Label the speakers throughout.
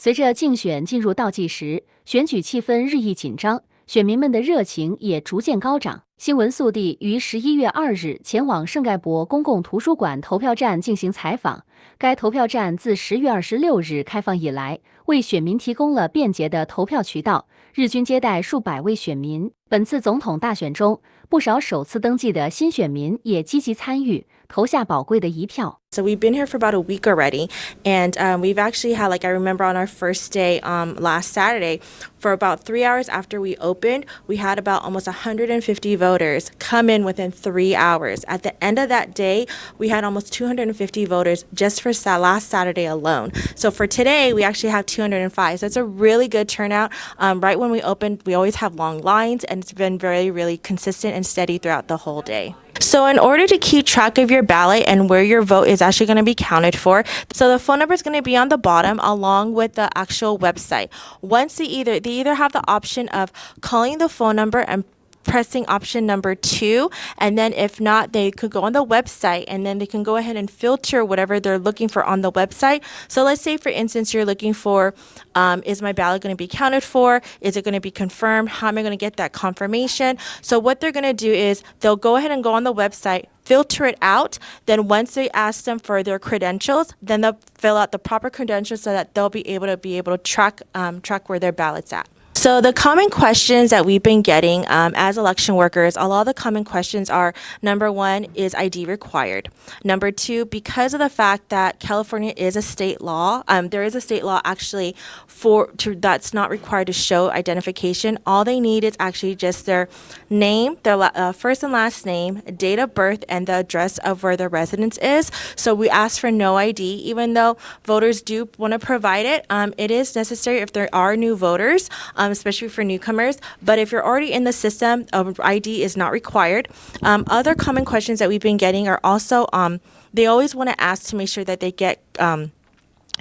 Speaker 1: 随着竞选进入倒计时，选举气氛日益紧张，选民们的热情也逐渐高涨。新闻速递于11月2日前往圣盖博公共图书馆投票站进行采访。该投票站自10月26日开放以来，为选民提供了便捷的投票渠道，日均接待数百位选民。本次总统大选中，不少首次登记的新选民也积极参与，投下宝贵的一票。
Speaker 2: So we've been here for about a week already, and we've actually had, I remember on our first day last Saturday, for about 3 hours after we opened, we had about almost 150 voters come in within 3 hours. At the end of that day, we had almost 250 voters just for last Saturday alone. So for today, we actually have 205. So it's a really good turnout. Right when we opened, we always have long lines, and it's been very, really consistent and steady throughout the whole day. So in order to keep track of your ballot and where your vote is actually going to be counted for, so the phone number is going to be on the bottom along with the actual website. Once they either have the option of calling the phone number and pressing option number 2, and then if not, they could go on the website and then they can go ahead and filter whatever they're looking for on the website. So let's say, for instance, you're looking for, is my ballot going to be counted for? Is it going to be confirmed? How am I going to get that confirmation? So what they're going to do is they'll go ahead and go on the website, filter it out. Then once they ask them for their credentials, then they'll fill out the proper credentials so that they'll be able to track where their ballot's at. So the common questions that we've been getting as election workers, a lot of the common questions are, number 1, is ID required? Number 2, because of the fact that California is a state law, there is a state law actually that's not required to show identification. All they need is actually just their name, their first and last name, date of birth, and the address of where their residence is. So we ask for no ID, even though voters do want to provide it. It is necessary if there are new voters, especially for newcomers. But if you're already in the system, ID is not required. Other common questions that we've been getting are also, they always want to ask to make sure that they get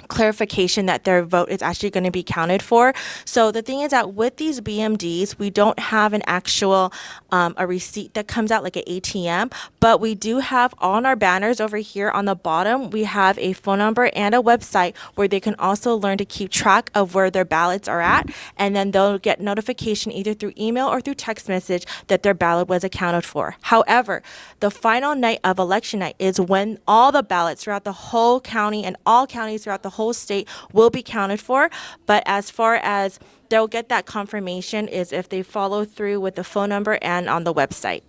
Speaker 2: clarification that their vote is actually going to be counted for. So the thing is that with these BMDs, we don't have an actual a receipt that comes out like an ATM, but we do have on our banners over here on the bottom, we have a phone number and a website where they can also learn to keep track of where their ballots are at, and then they'll get notification either through email or through text message that their ballot was accounted for. However, the final night of election night is when all the ballots throughout the whole county and all counties throughout the whole state will be counted for. But as far as they'll get that confirmation is if they follow through with the phone number and on the website.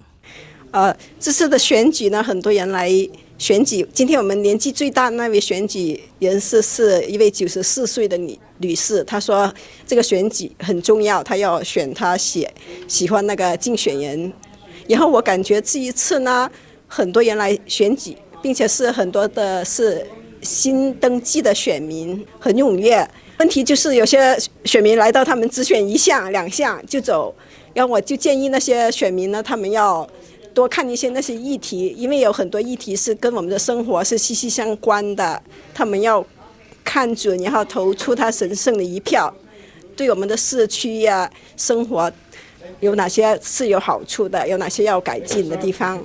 Speaker 3: 这次的选举呢，很多人来选举。今天我们年纪最大那位选举人士是一位94岁的女士，她说这个选举很重要，她要选她喜欢那个竞选人。然后我感觉这一次呢，很多人来选举，并且是很多的是新登记的选民，很踊跃。问题就是有些选民来到他们只选1项2项就走，然后我就建议那些选民呢，他们要多看一些那些议题，因为有很多议题是跟我们的生活是息息相关的，他们要看准，然后投出他神圣的一票，对我们的社区呀、生活有哪些是有好处的，有哪些要改进的地方。